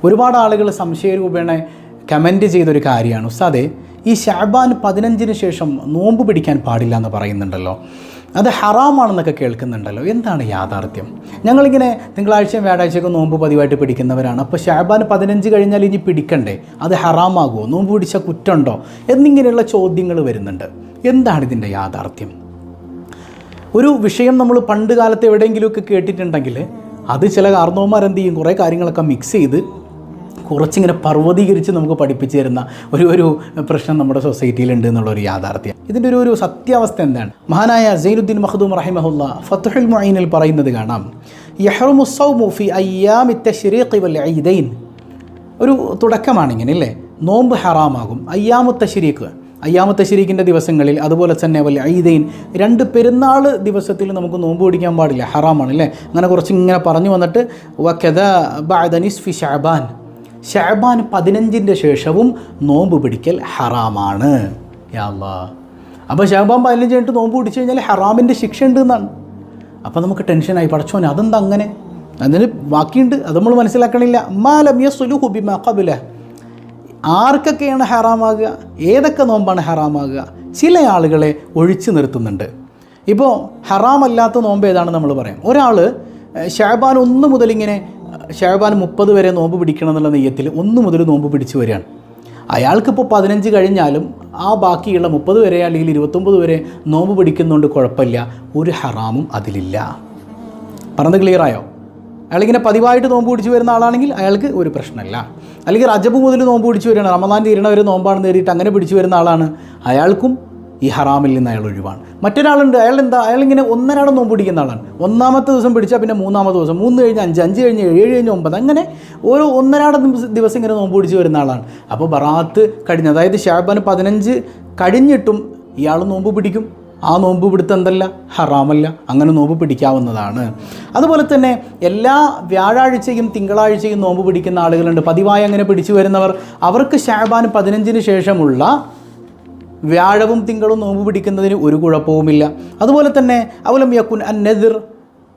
ഒരുപാട് ആളുകൾ സംശയരൂപേണ കമൻറ്റ് ചെയ്തൊരു കാര്യമാണ്, ഉസ്താദേ ഈ ശഅബാൻ 15-ന് ശേഷം നോമ്പ് പിടിക്കാൻ പാടില്ല എന്ന് പറയുന്നുണ്ടല്ലോ, അത് ഹറാമാണെന്നൊക്കെ കേൾക്കുന്നുണ്ടല്ലോ, എന്താണ് യാഥാർത്ഥ്യം? ഞങ്ങളിങ്ങനെ തിങ്കളാഴ്ചയും വ്യാഴാഴ്ചയൊക്കെ നോമ്പ് പതിവായിട്ട് പിടിക്കുന്നവരാണ്. അപ്പോൾ ശഅബാൻ 15 കഴിഞ്ഞാൽ ഇനി പിടിക്കണ്ടേ, അത് ഹറാമാകുമോ, നോമ്പ് പിടിച്ച കുറ്റമുണ്ടോ എന്നിങ്ങനെയുള്ള ചോദ്യങ്ങൾ വരുന്നുണ്ട്. എന്താണ് ഇതിൻ്റെ യാഥാർത്ഥ്യം? ഒരു വിഷയം നമ്മൾ പണ്ട് കാലത്ത് എവിടെയെങ്കിലുമൊക്കെ കേട്ടിട്ടുണ്ടെങ്കിൽ അത് ചില കാരണവന്മാരെന്ത് ചെയ്യും, കുറേ കാര്യങ്ങളൊക്കെ മിക്സ് ചെയ്ത് കുറച്ചിങ്ങനെ പർവ്വതീകരിച്ച് നമുക്ക് പഠിപ്പിച്ചു തരുന്ന ഒരു പ്രശ്നം നമ്മുടെ സൊസൈറ്റിയിലുണ്ട് എന്നുള്ളൊരു യാഥാർത്ഥ്യം. ഇതിൻ്റെ ഒരു സത്യാവസ്ഥ എന്താണ്? മഹാനായ സൈനുദ്ദീൻ മഖ്ദൂം റഹിമഹുല്ല ഫത്ഹുൽ മുഈനിൽ പറയുന്നത് കാണാം, യഹ്റുമു സ്സൗമു ഫി അയ്യാമി തശ്രീഖി വൽ ഈദൈൻ. ഒരു തുടക്കമാണിങ്ങനെ അല്ലേ, നോമ്പ് ഹറാമാകും അയ്യാമു തശ്രീഖ്, അയ്യാമു തശ്രീഖിൻ്റെ ദിവസങ്ങളിൽ, അതുപോലെ തന്നെ വൽ ഈദൈൻ 2 പെരുന്നാൾ ദിവസത്തിൽ നമുക്ക് നോമ്പ് പിടിക്കാൻ പാടില്ല, ഹറാമാണ് അല്ലേ. അങ്ങനെ കുറച്ച് ഇങ്ങനെ പറഞ്ഞു വന്നിട്ട് വകദ ബഅദ നിസ്ഫി ശഅബാൻ, ശഅബാൻ 15-ൻ്റെ ശേഷവും നോമ്പ് പിടിക്കൽ ഹറാമാണ്. യാ അല്ലാഹ്, അപ്പോൾ ശഅബാൻ 15 കഴിഞ്ഞിട്ട് നോമ്പ് പിടിച്ചു കഴിഞ്ഞാൽ ഹറാമിൻ്റെ ശിക്ഷ ഉണ്ട് എന്നാണ്. അപ്പോൾ നമുക്ക് ടെൻഷനായി, പടച്ചോനെ അതെന്താ അങ്ങനെ, അതിന് ബാക്കിയുണ്ട്, അത് നമ്മൾ മനസ്സിലാക്കണില്ല. മാ ലം യസ്ലുഹു ബിമാ ഖബല, ആർക്കൊക്കെയാണ് ഹറാമാകുക, ഏതൊക്കെ നോമ്പാണ് ഹറാമാകുക? ചില ആളുകളെ ഒഴിച്ചു നിർത്തുന്നുണ്ട്. ഇപ്പോൾ ഹറാമല്ലാത്ത നോമ്പ് ഏതാണെന്ന് നമ്മൾ പറയാം. ഒരാൾ ശഅബാൻ 1 മുതൽ ഇങ്ങനെ ശഅബാൻ 30 വരെ നോമ്പ് പിടിക്കണം എന്നുള്ള നെയ്യത്തിൽ 1 മുതൽ നോമ്പ് പിടിച്ചു വരികയാണ്. അയാൾക്കിപ്പോൾ 15 കഴിഞ്ഞാലും ആ ബാക്കിയുള്ള 30 വരെ അല്ലെങ്കിൽ 29 വരെ നോമ്പ് പിടിക്കുന്നതുകൊണ്ട് കുഴപ്പമില്ല, ഒരു ഹറാമും അതിലില്ല. പറഞ്ഞത് ക്ലിയറായോ? അയാളിങ്ങനെ പതിവായിട്ട് നോമ്പ് പിടിച്ച് വരുന്ന ആളാണെങ്കിൽ അയാൾക്ക് ഒരു പ്രശ്നമല്ല. അല്ലെങ്കിൽ റജബ് മുതൽ നോമ്പ് പിടിച്ച് വരികയാണ്, റമദാൻ തീരണവരെ നോമ്പാണെന്ന് കരുതിയിട്ട് അങ്ങനെ പിടിച്ച് വരുന്ന ആളാണ്, അയാൾക്കും ഈ ഹറാമിൽ നിന്ന് അയാൾ ഒഴിവാണ്. മറ്റൊരാളുണ്ട്, അയാളിങ്ങനെ ഒന്നരാടം നോമ്പ് പിടിക്കുന്ന ആളാണ്. 1-ാമത്തെ ദിവസം പിടിച്ചാൽ പിന്നെ 3-ാമത്തെ ദിവസം, 3 കഴിഞ്ഞ് 5, 5 കഴിഞ്ഞ് 7, 7 കഴിഞ്ഞ് 9, അങ്ങനെ ഓരോ ഒന്നരാടം ദിവസം ഇങ്ങനെ നോമ്പ് പിടിച്ച് വരുന്ന ആളാണ്. അപ്പോൾ ബറാത്ത് കഴിഞ്ഞ്, അതായത് ശഅബാൻ 15 കഴിഞ്ഞിട്ടും ഇയാൾ നോമ്പ് പിടിക്കും. ആ നോമ്പ് പിടുത്തം എന്തല്ല, ഹറാമല്ല, അങ്ങനെ നോമ്പ് പിടിക്കാവുന്നതാണ്. അതുപോലെ തന്നെ എല്ലാ വ്യാഴാഴ്ചയും തിങ്കളാഴ്ചയും നോമ്പ് പിടിക്കുന്ന ആളുകളുണ്ട്, പതിവായി അങ്ങനെ പിടിച്ചു വരുന്നവർ. അവർക്ക് ശഅബാൻ 15-ന് ശേഷമുള്ള വ്യാഴവും തിങ്കളും നോമ്പ് പിടിക്കുന്നതിന് ഒരു കുഴപ്പവുമില്ല. അതുപോലെ തന്നെ അവലം യക്കുൻ അൻ നദിർ,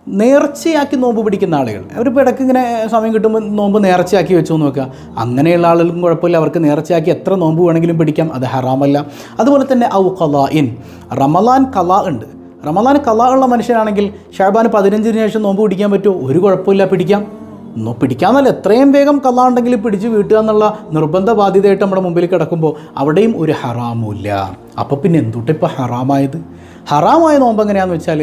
നേർച്ചയാക്കി നോമ്പ് പിടിക്കുന്ന ആളുകൾ, അവരിപ്പോൾ ഇടയ്ക്ക് ഇങ്ങനെ സമയം കിട്ടുമ്പോൾ നോമ്പ് നേർച്ചയാക്കി വെച്ചു നോക്കുക, അങ്ങനെയുള്ള ആളുകൾക്കും കുഴപ്പമില്ല, അവർക്ക് നേർച്ചയാക്കി എത്ര നോമ്പ് വേണമെങ്കിലും പിടിക്കാം, അത് ഹറാമല്ല. അതുപോലെ തന്നെ ഔ ഖളാഇൻ, റമളാൻ ഖളാ ഉണ്ട്, റമളാൻ ഖളാ ഉള്ള മനുഷ്യനാണെങ്കിൽ ശഅബാൻ 15-ന് ശേഷം നോമ്പ് പിടിക്കാൻ പറ്റുമോ? ഒരു കുഴപ്പമില്ല, പിടിക്കാമെന്നല്ല, എത്രയും വേഗം ഖളാ ഉണ്ടെങ്കിൽ പിടിച്ച് വീട്ടുക എന്നുള്ള നിർബന്ധ ബാധ്യതയായിട്ട് നമ്മുടെ മുമ്പിൽ കിടക്കുമ്പോൾ അവിടെയും ഒരു ഹറാമില്ല. അപ്പോൾ പിന്നെ എന്തുട്ട് ഇപ്പോൾ ഹറാമായത്? ഹറാമായ നോമ്പ് എങ്ങനെയാണെന്ന് വെച്ചാൽ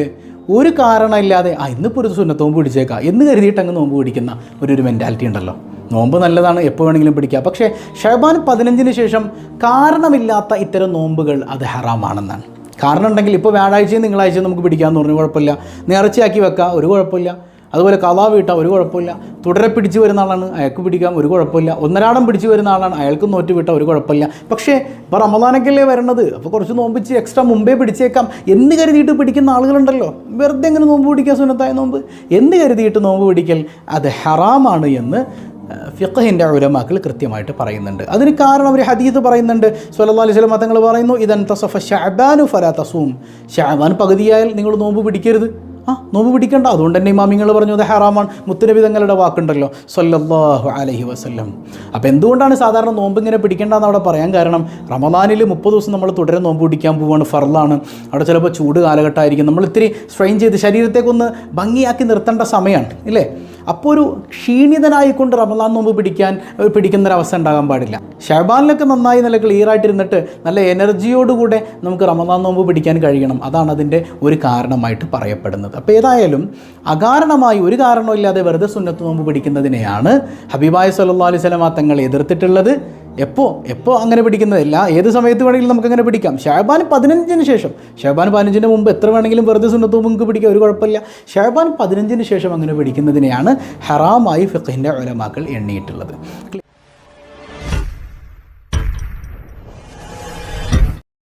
ഒരു കാരണമില്ലാതെ ഇന്നിപ്പോൾ ഒരു സുന്നത്ത് നോമ്പ് പിടിച്ചേക്കാം എന്ന് കരുതിയിട്ട് അങ്ങ് നോമ്പ് പിടിക്കുന്ന ഒരു മെൻറ്റാലിറ്റി ഉണ്ടല്ലോ. നോമ്പ് നല്ലതാണ്, എപ്പോൾ വേണമെങ്കിലും പിടിക്കാം. പക്ഷേ ശഅബാൻ 15-ന് ശേഷം കാരണമില്ലാത്ത ഇത്തരം നോമ്പുകൾ അത് ഹറാമാണെന്നാണ്. കാരണം ഉണ്ടെങ്കിൽ ഇപ്പോൾ വ്യാഴാഴ്ചയും തിങ്കളാഴ്ചയും നമുക്ക് പിടിക്കാമെന്ന് പറഞ്ഞാൽ കുഴപ്പമില്ല, നേർച്ചയാക്കി വെക്കാം, ഒരു കുഴപ്പമില്ല. അതുപോലെ ഖളാ വീട്ടാം, ഒരു കുഴപ്പമില്ല. തുടരെ പിടിച്ചു വരുന്ന ആളാണ്, അയാൾക്ക് പിടിക്കാം, ഒരു കുഴപ്പമില്ല. ഒന്നരാടം പിടിച്ചു വരുന്ന ആളാണ്, അയാൾക്ക് നോറ്റ് വിട്ടാൽ ഒരു കുഴപ്പമില്ല. പക്ഷേ ഇപ്പോൾ റമദാനൊക്കെയല്ലേ വരണത്, അപ്പോൾ കുറച്ച് നോമ്പിച്ച് എക്സ്ട്രാ മുമ്പേ പിടിച്ചേക്കാം എന്ന് കരുതിയിട്ട് പിടിക്കുന്ന ആളുകളുണ്ടല്ലോ. വെറുതെ എങ്ങനെ നോമ്പ് പിടിക്കുക, സുന്നത്തായ നോമ്പ് എന്ന് കരുതിയിട്ട് നോമ്പ് പിടിക്കൽ അത് ഹറാമാണ് എന്ന് ഫിഖ്ഹിൻ്റെ ഉലമാക്കൾ കൃത്യമായിട്ട് പറയുന്നുണ്ട്. അതിന് കാരണം ഒരു ഹദീസ് പറയുന്നുണ്ട്, സ്വല്ലല്ലാഹു അലൈഹി വസല്ലം തങ്ങൾ പറയുന്നു, ഇദൻ തസഫ ശഅബാനു ഫലാ തസൂം, ശഅബാൻ പകുതിയായാൽ നിങ്ങൾ നോമ്പ് പിടിക്കരുത്. നോമ്പ് പിടിക്കണ്ട. അതുകൊണ്ട് തന്നെ ഇമാമിങ്ങൾ പറഞ്ഞു അത് ഹറാമാണ്. മുത്തുനബി തങ്ങളുടെ വാക്കുണ്ടല്ലോ സ്വല്ലല്ലാഹു അലൈഹി വസല്ലം. അപ്പോൾ എന്തുകൊണ്ടാണ് സാധാരണ നോമ്പ് ഇങ്ങനെ പിടിക്കേണ്ടതെന്ന് അവിടെ പറയാൻ കാരണം, റമദാനിൽ 30 ദിവസം നമ്മൾ തുടരെ നോമ്പ് പിടിക്കാൻ പോവുകയാണ്, ഫർളാണ്. അവിടെ ചിലപ്പോൾ ചൂട് കാലഘട്ടമായിരിക്കും, നമ്മൾ ഇത്തിരി സ്ട്രെയിൻ ചെയ്ത് ശരീരത്തേക്കൊന്ന് ഭംഗിയാക്കി നിർത്തേണ്ട സമയമാണ് ഇല്ലേ. അപ്പോൾ ഒരു ക്ഷീണിതനായിക്കൊണ്ട് റമദാൻ നോമ്പ് പിടിക്കുന്നൊരവസ്ഥ ഉണ്ടാകാൻ പാടില്ല. ശഅബാനിലൊക്കെ നന്നായി നല്ല ക്ലിയറായിട്ടിരുന്നിട്ട് നല്ല എനർജിയോടുകൂടെ നമുക്ക് റമദാൻ നോമ്പ് പിടിക്കാൻ കഴിയണം. അതാണ് അതിൻ്റെ ഒരു കാരണമായിട്ട് പറയപ്പെടുന്നത്. അപ്പോൾ ഏതായാലും അകാരണമായി ഒരു കാരണമില്ലാതെ വെറുതെ സുന്നത്ത് നോമ്പ് പിടിക്കുന്നതിനെയാണ് ഹബീബായ സ്വല്ലല്ലാഹു അലൈഹി വസല്ലം തങ്ങൾ എതിർത്തിട്ടുള്ളത്. എപ്പോൾ അങ്ങനെ പിടിക്കുന്നതല്ല, ഏത് സമയത്ത് വേണമെങ്കിലും നമുക്കങ്ങനെ പിടിക്കാം. ശഅബാൻ 15-ന് ശേഷം, ശഅബാൻ 15-ന് മുമ്പ് എത്ര വേണമെങ്കിലും വെറുതെ സുന്നത്ത് നോമ്പ് നമുക്ക് പിടിക്കാം, ഒരു കുഴപ്പമില്ല. ശഅബാൻ 15-ന് ശേഷം അങ്ങനെ പിടിക്കുന്നതിനെയാണ് ഹറാമായി ഫിഖ്ഹിൻ്റെ ഉലമാക്കൾ എണ്ണിയിട്ടുള്ളത്.